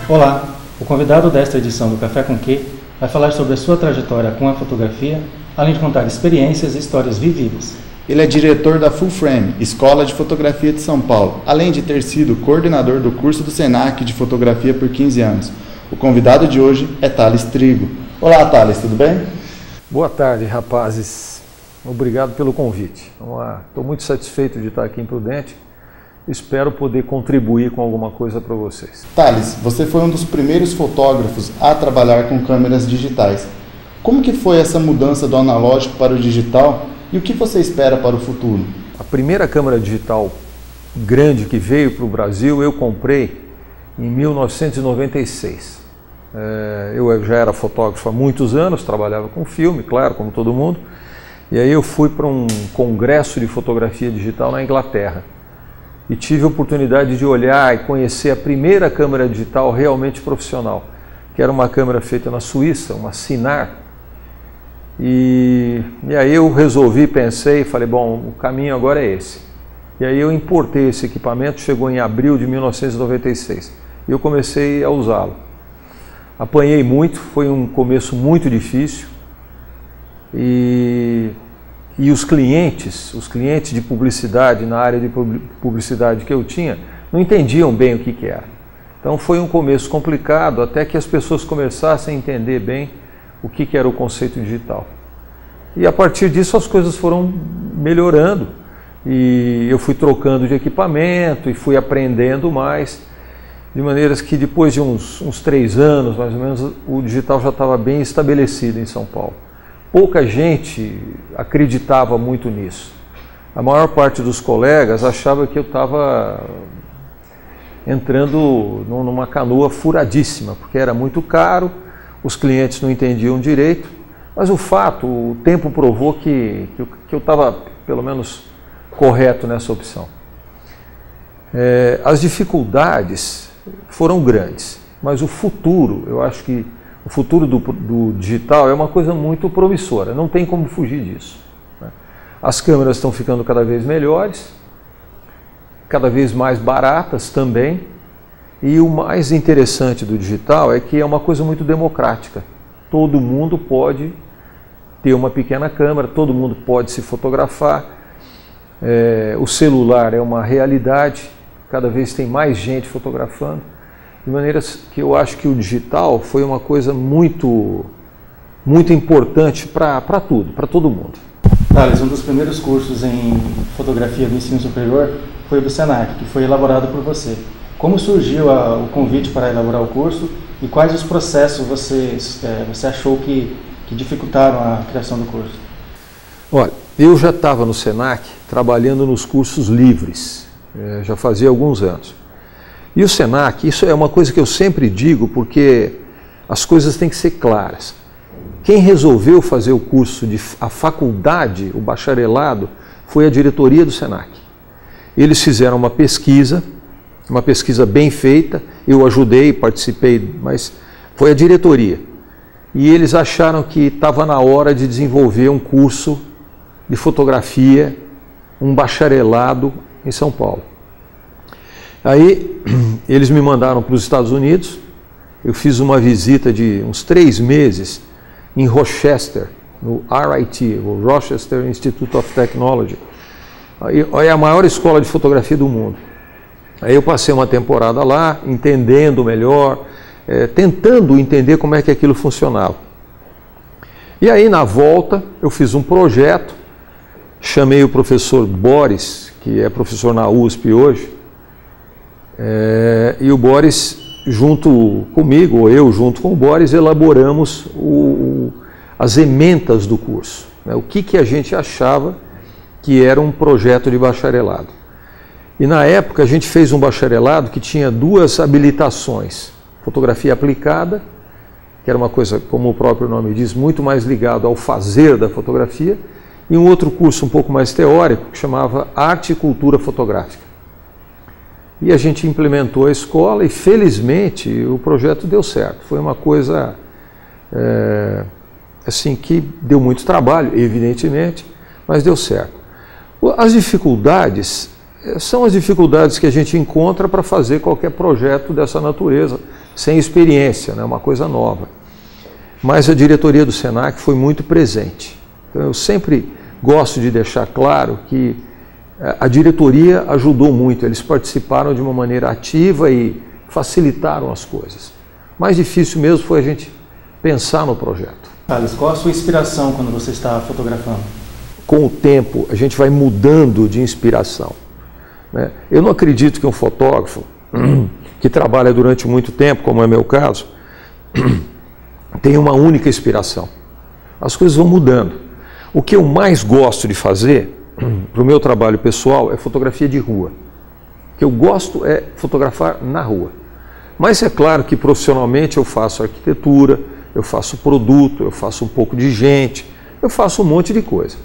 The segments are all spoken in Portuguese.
Olá, o convidado desta edição do Café com Quê vai falar sobre a sua trajetória com a fotografia, além de contar experiências e histórias vividas. Ele é diretor da Full Frame, Escola de Fotografia de São Paulo, além de ter sido coordenador do curso do Senac de fotografia por 15 anos. O convidado de hoje é Thales Trigo. Olá, Thales, tudo bem? Boa tarde, rapazes. Obrigado pelo convite. Estou muito satisfeito de estar aqui em Prudente. Espero poder contribuir com alguma coisa para vocês. Thales, você foi um dos primeiros fotógrafos a trabalhar com câmeras digitais. Como que foi essa mudança do analógico para o digital e o que você espera para o futuro? A primeira câmera digital grande que veio para o Brasil eu comprei em 1996. Eu já era fotógrafo há muitos anos, trabalhava com filme, claro, como todo mundo. E aí eu fui para um congresso de fotografia digital na Inglaterra. E tive a oportunidade de olhar e conhecer a primeira câmera digital realmente profissional, que era uma câmera feita na Suíça, uma Sinar. E aí eu resolvi, pensei e falei, bom, o caminho agora é esse. E aí eu importei esse equipamento, chegou em abril de 1996, e eu comecei a usá-lo. Apanhei muito, foi um começo muito difícil, e os clientes de publicidade, na área de publicidade que eu tinha, não entendiam bem o que era. Então foi um começo complicado, até que as pessoas começassem a entender bem o que era o conceito digital. E a partir disso as coisas foram melhorando, e eu fui trocando de equipamento e fui aprendendo mais, de maneiras que depois de uns 3 anos, mais ou menos, o digital já estava bem estabelecido em São Paulo. Pouca gente acreditava muito nisso. A maior parte dos colegas achava que eu estava entrando numa canoa furadíssima, porque era muito caro, os clientes não entendiam direito, mas o tempo provou que eu estava, pelo menos, correto nessa opção. As dificuldades foram grandes, mas o futuro, eu acho que o futuro do digital é uma coisa muito promissora, não tem como fugir disso, né? As câmeras estão ficando cada vez melhores, cada vez mais baratas também, e o mais interessante do digital é que é uma coisa muito democrática. Todo mundo pode ter uma pequena câmera, todo mundo pode se fotografar, o celular é uma realidade, cada vez tem mais gente fotografando, de maneira que eu acho que o digital foi uma coisa muito importante para tudo, para todo mundo. Thales, um dos primeiros cursos em fotografia do ensino superior foi o do Senac, que foi elaborado por você. Como surgiu o convite para elaborar o curso e quais os processos você achou que dificultaram a criação do curso? Olha, eu já estava no Senac trabalhando nos cursos livres, já fazia alguns anos. E o Senac, isso é uma coisa que eu sempre digo, porque as coisas têm que ser claras. Quem resolveu fazer o curso, a faculdade, o bacharelado, foi a diretoria do Senac. Eles fizeram uma pesquisa bem feita, eu ajudei, participei, mas foi a diretoria. E eles acharam que estava na hora de desenvolver um curso de fotografia, um bacharelado em São Paulo. Aí eles me mandaram para os Estados Unidos, eu fiz uma visita de uns 3 meses em Rochester, no RIT, o Rochester Institute of Technology. É a maior escola de fotografia do mundo. Aí eu passei uma temporada lá, entendendo melhor, tentando entender como é que aquilo funcionava. E aí na volta eu fiz um projeto, chamei o professor Boris, que é professor na USP hoje, e o Boris, junto comigo, ou eu junto com o Boris, elaboramos as ementas do curso, né? O que a gente achava que era um projeto de bacharelado. E na época a gente fez um bacharelado que tinha 2 habilitações, fotografia aplicada, que era uma coisa, como o próprio nome diz, muito mais ligado ao fazer da fotografia, e um outro curso um pouco mais teórico, que chamava Arte e Cultura Fotográfica. E a gente implementou a escola e, felizmente, o projeto deu certo. Foi uma coisa assim, que deu muito trabalho, evidentemente, mas deu certo. As dificuldades são as dificuldades que a gente encontra para fazer qualquer projeto dessa natureza, sem experiência, né? Uma coisa nova. Mas a diretoria do Senac foi muito presente. Então eu sempre gosto de deixar claro que a diretoria ajudou muito, eles participaram de uma maneira ativa e facilitaram as coisas. Mais difícil mesmo foi a gente pensar no projeto. Thales, qual a sua inspiração quando você está fotografando? Com o tempo, a gente vai mudando de inspiração, né? Eu não acredito que um fotógrafo que trabalha durante muito tempo, como é meu caso, tenha uma única inspiração. As coisas vão mudando. O que eu mais gosto de fazer para o meu trabalho pessoal é fotografia de rua. O que eu gosto é fotografar na rua. Mas é claro que profissionalmente eu faço arquitetura, eu faço produto, eu faço um pouco de gente, eu faço um monte de coisa.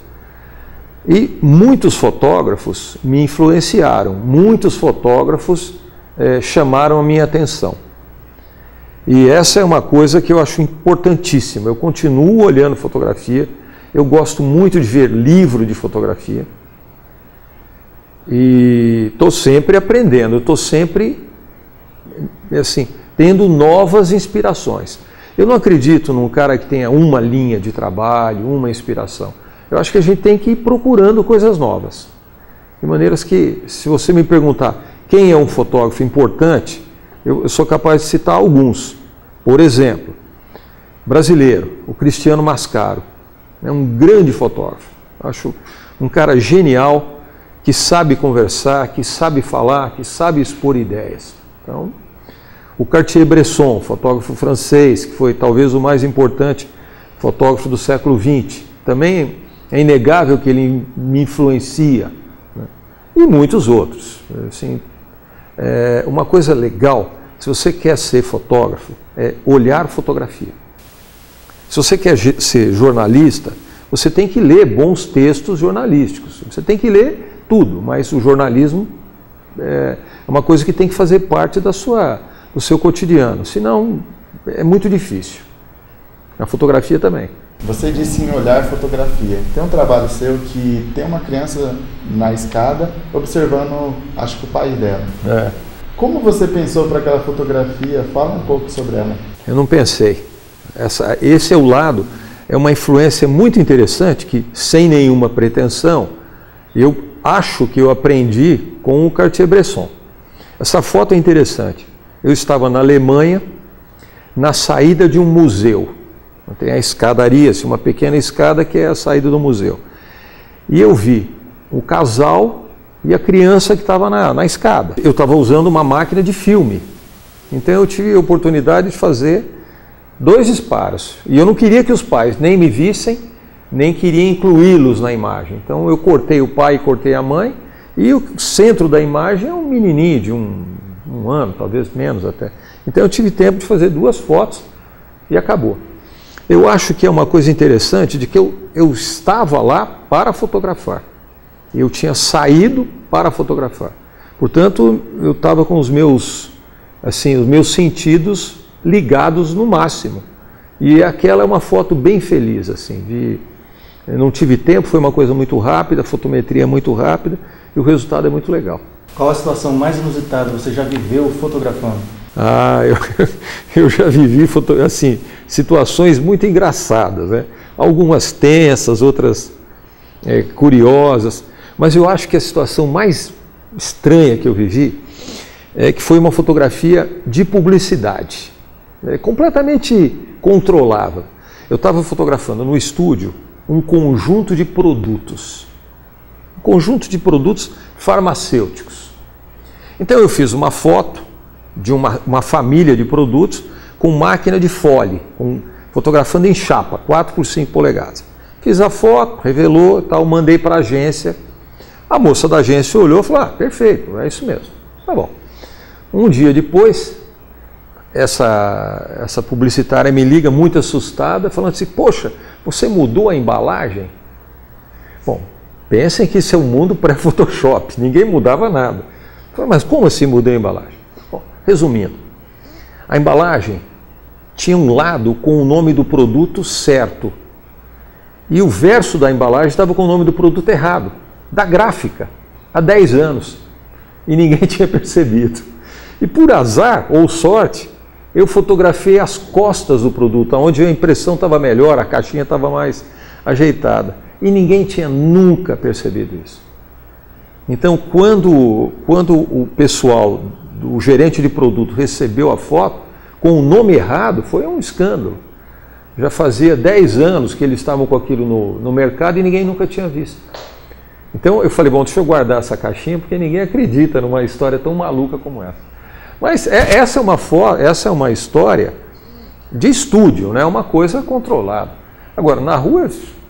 E muitos fotógrafos me influenciaram, muitos fotógrafos chamaram a minha atenção. E essa é uma coisa que eu acho importantíssima. Eu continuo olhando fotografia, eu gosto muito de ver livro de fotografia e estou sempre aprendendo, estou sempre assim, tendo novas inspirações. Eu não acredito num cara que tenha uma linha de trabalho, uma inspiração. Eu acho que a gente tem que ir procurando coisas novas. De maneiras que, se você me perguntar quem é um fotógrafo importante, eu sou capaz de citar alguns. Por exemplo, brasileiro, o Cristiano Mascaro. É um grande fotógrafo. Acho um cara genial, que sabe conversar, que sabe falar, que sabe expor ideias. Então, o Cartier-Bresson, fotógrafo francês, que foi talvez o mais importante fotógrafo do século XX. Também é inegável que ele me influencia, né? E muitos outros. Assim, uma coisa legal, se você quer ser fotógrafo, é olhar fotografia. Se você quer ser jornalista, você tem que ler bons textos jornalísticos. Você tem que ler tudo, mas o jornalismo é uma coisa que tem que fazer parte do seu cotidiano. Senão, é muito difícil. A fotografia também. Você disse em olhar fotografia. Tem um trabalho seu que tem uma criança na escada observando, acho que o pai dela. Como você pensou para aquela fotografia? Fala um pouco sobre ela. Eu não pensei. Esse é o lado, é uma influência muito interessante que, sem nenhuma pretensão, eu acho que eu aprendi com o Cartier-Bresson. Essa foto é interessante. Eu estava na Alemanha, na saída de um museu. Tem a escadaria, assim, uma pequena escada que é a saída do museu. E eu vi o casal e a criança que estava na escada. Eu estava usando uma máquina de filme. Então eu tive a oportunidade de fazer 2 disparos. E eu não queria que os pais nem me vissem, nem queria incluí-los na imagem. Então eu cortei o pai e cortei a mãe, e o centro da imagem é um menininho de um ano, talvez menos até. Então eu tive tempo de fazer 2 fotos e acabou. Eu acho que é uma coisa interessante de que eu estava lá para fotografar. Eu tinha saído para fotografar. Portanto, eu estava com os meus sentidos ligados no máximo. E aquela é uma foto bem feliz, assim, eu não tive tempo, foi uma coisa muito rápida, a fotometria é muito rápida e o resultado é muito legal. Qual a situação mais inusitada você já viveu fotografando? Eu já vivi assim, situações muito engraçadas, né? Algumas tensas, outras curiosas, mas eu acho que a situação mais estranha que eu vivi é que foi uma fotografia de publicidade. Completamente controlável. Eu estava fotografando no estúdio um conjunto de produtos farmacêuticos. Então eu fiz uma foto de uma família de produtos com máquina de Foley, fotografando em chapa, 4 por 5 polegadas. Fiz a foto, revelou, tal, mandei para a agência. A moça da agência olhou e falou: perfeito, é isso mesmo. Tá bom. Um dia depois, essa publicitária me liga muito assustada, falando assim: poxa, você mudou a embalagem? Bom, pensem que isso é um mundo pré-Photoshop, ninguém mudava nada. Eu falei: mas como assim mudei a embalagem? Bom, resumindo, a embalagem tinha um lado com o nome do produto certo e o verso da embalagem estava com o nome do produto errado, da gráfica, há 10 anos, e ninguém tinha percebido. E por azar ou sorte, Eu fotografei as costas do produto, onde a impressão estava melhor, a caixinha estava mais ajeitada. E ninguém tinha nunca percebido isso. Então, quando o pessoal, o gerente de produto, recebeu a foto com o nome errado, foi um escândalo. Já fazia 10 anos que eles estavam com aquilo no mercado e ninguém nunca tinha visto. Então eu falei, bom, deixa eu guardar essa caixinha porque ninguém acredita numa história tão maluca como essa. Mas essa é uma história de estúdio, né? Uma coisa controlada. Agora, na rua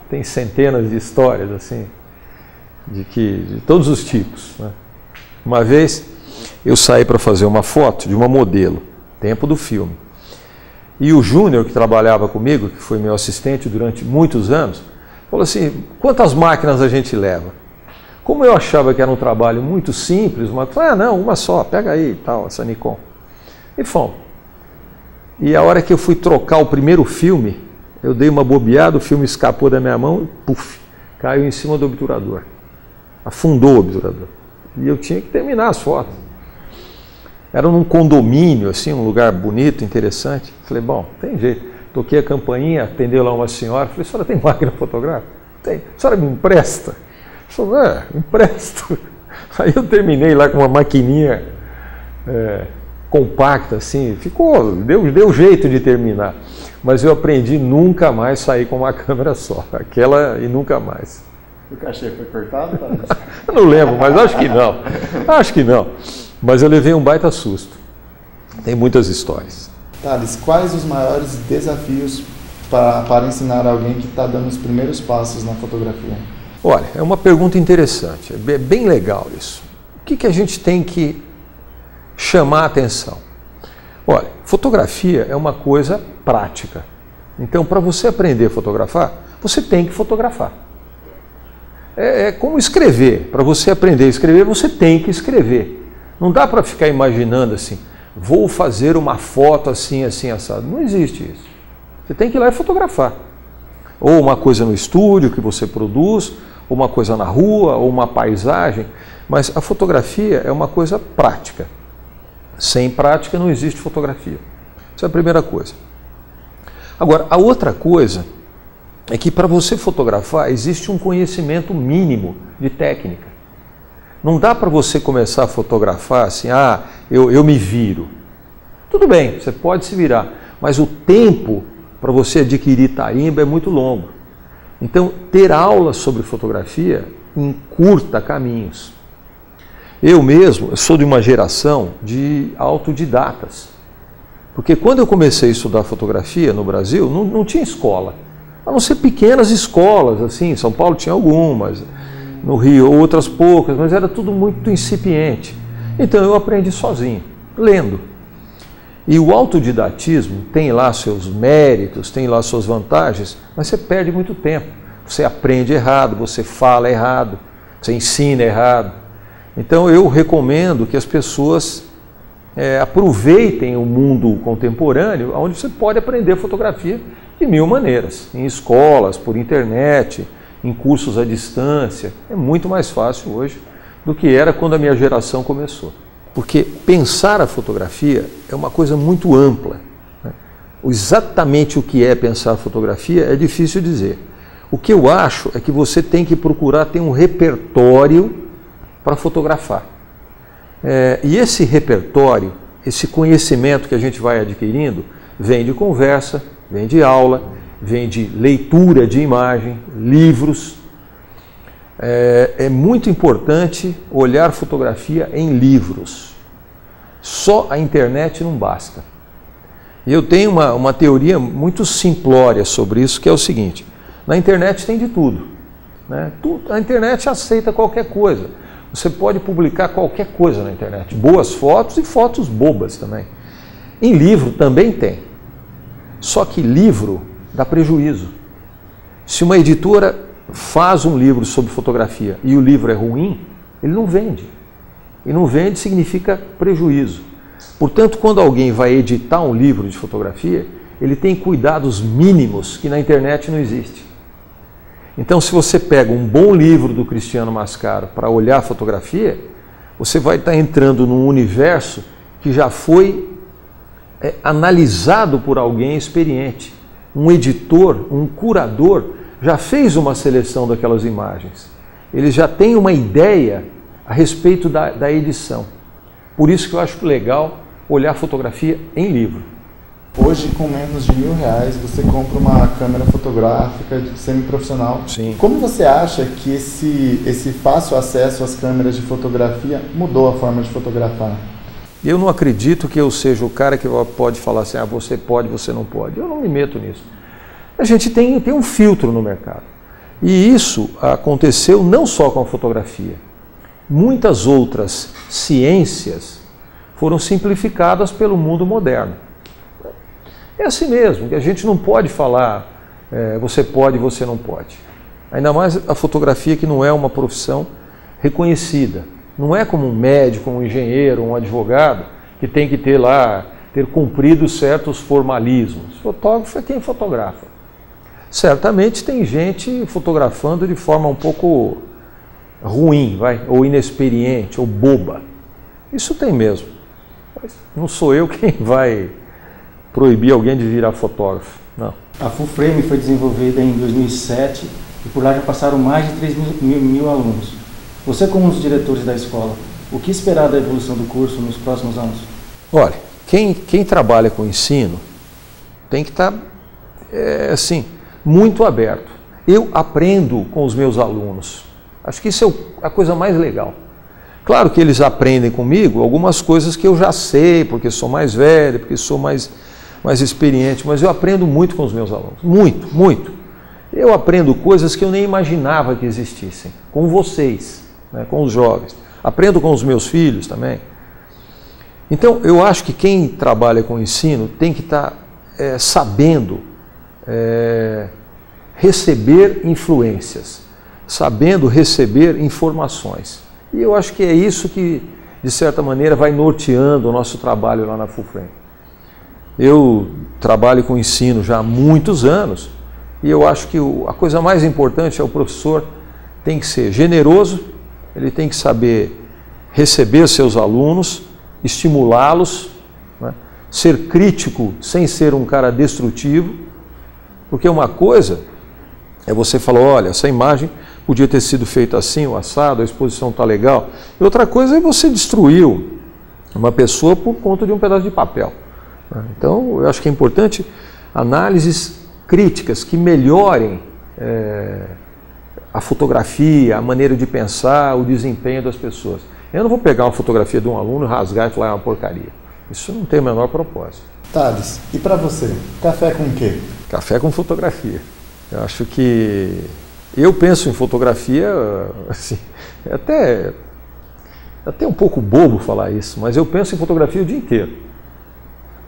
tem centenas de histórias assim, de todos os tipos, né? Uma vez eu saí para fazer uma foto de uma modelo, tempo do filme. E o Júnior, que trabalhava comigo, que foi meu assistente durante muitos anos, falou assim, quantas máquinas a gente leva? Como eu achava que era um trabalho muito simples, não, uma só, pega aí e tal, essa Nikon. E fomos. E a hora que eu fui trocar o primeiro filme, eu dei uma bobeada, o filme escapou da minha mão e puf, caiu em cima do obturador. Afundou o obturador. E eu tinha que terminar as fotos. Era num condomínio, assim, um lugar bonito, interessante. Falei, bom, tem jeito. Toquei a campainha, atendeu lá uma senhora. Falei, a senhora tem máquina fotográfica? Tem. A senhora me empresta? Falei, empresto. Aí eu terminei lá com uma maquininha compacta, assim. Deu jeito de terminar. Mas eu aprendi nunca mais sair com uma câmera só. Aquela e nunca mais. O cachê foi cortado? Eu não lembro, mas acho que não. Acho que não. Mas eu levei um baita susto. Tem muitas histórias. Thales, quais os maiores desafios para ensinar alguém que está dando os primeiros passos na fotografia? Olha, é uma pergunta interessante. É bem legal isso. O que a gente tem que chamar a atenção? Olha, fotografia é uma coisa prática. Então, para você aprender a fotografar, você tem que fotografar. É como escrever. Para você aprender a escrever, você tem que escrever. Não dá para ficar imaginando assim, vou fazer uma foto assim, assim, assado. Não existe isso. Você tem que ir lá e fotografar. Ou uma coisa no estúdio que você produz, ou uma coisa na rua, ou uma paisagem. Mas a fotografia é uma coisa prática. Sem prática não existe fotografia. Essa é a primeira coisa. Agora, a outra coisa é que para você fotografar existe um conhecimento mínimo de técnica. Não dá para você começar a fotografar assim, eu me viro. Tudo bem, você pode se virar, mas o tempo para você adquirir tarimba é muito longo. Então, ter aulas sobre fotografia encurta caminhos. Eu mesmo sou de uma geração de autodidatas. Porque quando eu comecei a estudar fotografia no Brasil, não tinha escola. A não ser pequenas escolas, assim, em São Paulo tinha algumas, no Rio outras poucas, mas era tudo muito incipiente. Então eu aprendi sozinho, lendo. E o autodidatismo tem lá seus méritos, tem lá suas vantagens, mas você perde muito tempo. Você aprende errado, você fala errado, você ensina errado. Então eu recomendo que as pessoas aproveitem o mundo contemporâneo, onde você pode aprender fotografia de mil maneiras, em escolas, por internet, em cursos à distância. É muito mais fácil hoje do que era quando a minha geração começou. Porque pensar a fotografia é uma coisa muito ampla, né? Exatamente o que é pensar a fotografia é difícil dizer. O que eu acho é que você tem que procurar ter um repertório para fotografar. E esse repertório, esse conhecimento que a gente vai adquirindo, vem de conversa, vem de aula, vem de leitura de imagem, livros. É muito importante olhar fotografia em livros. Só a internet não basta. E eu tenho uma teoria muito simplória sobre isso, que é o seguinte: na internet tem de tudo, né? A internet aceita qualquer coisa. Você pode publicar qualquer coisa na internet, boas fotos e fotos bobas também. Em livro também tem. Só que livro dá prejuízo. Se uma editora faz um livro sobre fotografia e o livro é ruim, ele não vende. E não vende significa prejuízo. Portanto, quando alguém vai editar um livro de fotografia, ele tem cuidados mínimos que na internet não existe. Então, se você pega um bom livro do Cristiano Mascaro para olhar a fotografia, você vai estar entrando num universo que já foi analisado por alguém experiente. Um editor, um curador, já fez uma seleção daquelas imagens. Ele já tem uma ideia a respeito da edição. Por isso que eu acho legal olhar fotografia em livro. Hoje, com menos de R$1.000, você compra uma câmera fotográfica semi-profissional. Sim. Como você acha que esse fácil acesso às câmeras de fotografia mudou a forma de fotografar? Eu não acredito que eu seja o cara que pode falar assim, você pode, você não pode. Eu não me meto nisso. A gente tem um filtro no mercado. E isso aconteceu não só com a fotografia. Muitas outras ciências foram simplificadas pelo mundo moderno. É assim mesmo, que a gente não pode falar você pode, você não pode. Ainda mais a fotografia, que não é uma profissão reconhecida. Não é como um médico, um engenheiro, um advogado, que tem que ter cumprido certos formalismos. Fotógrafo é quem fotografa. Certamente tem gente fotografando de forma um pouco ruim, ou inexperiente, ou boba. Isso tem mesmo. Mas não sou eu quem vai proibir alguém de virar fotógrafo, não. A Full Frame foi desenvolvida em 2007 e por lá já passaram mais de 3 mil alunos. Você, como um dos diretores da escola, o que esperar da evolução do curso nos próximos anos? Olha, quem trabalha com ensino tem que estar, assim, muito aberto. Eu aprendo com os meus alunos. Acho que isso é a coisa mais legal. Claro que eles aprendem comigo algumas coisas que eu já sei, porque sou mais velho, porque sou mais experiente, mas eu aprendo muito com os meus alunos. Muito, muito. Eu aprendo coisas que eu nem imaginava que existissem. Com vocês, né, com os jovens. Aprendo com os meus filhos também. Então, eu acho que quem trabalha com ensino tem que estar sabendo receber influências, sabendo receber informações. E eu acho que é isso que, de certa maneira, vai norteando o nosso trabalho lá na Full Frame. Eu trabalho com ensino já há muitos anos e eu acho que a coisa mais importante é o professor tem que ser generoso, ele tem que saber receber seus alunos, estimulá-los, né? Ser crítico sem ser um cara destrutivo, porque uma coisa é você falar, olha, essa imagem podia ter sido feita assim, o assado, a exposição está legal. E outra coisa é você destruir uma pessoa por conta de um pedaço de papel. Então, eu acho que é importante análises críticas que melhorem a fotografia, a maneira de pensar, o desempenho das pessoas. Eu não vou pegar uma fotografia de um aluno, rasgar e falar é uma porcaria. Isso não tem o menor propósito. Thales, e para você, café com o quê? Café com fotografia. Eu acho que eu penso em fotografia, assim, é até um pouco bobo falar isso, mas eu penso em fotografia o dia inteiro.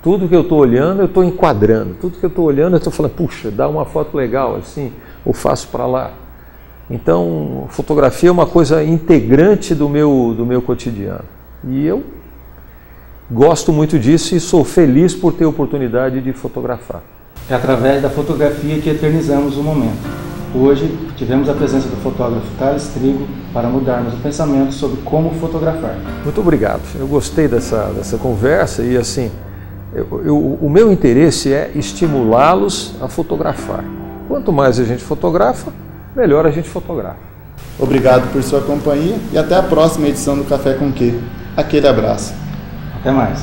Tudo que eu estou olhando, eu estou enquadrando. Tudo que eu estou olhando, eu estou falando, puxa, dá uma foto legal assim, ou faço para lá. Então, fotografia é uma coisa integrante do meu cotidiano. E eu gosto muito disso e sou feliz por ter a oportunidade de fotografar. É através da fotografia que eternizamos o momento. Hoje, tivemos a presença do fotógrafo Thales Trigo para mudarmos o pensamento sobre como fotografar. Muito obrigado. Eu gostei dessa conversa e, assim, o meu interesse é estimulá-los a fotografar. Quanto mais a gente fotografa, melhor a gente fotografa. Obrigado por sua companhia e até a próxima edição do Café com Quê. Aquele abraço. Até mais.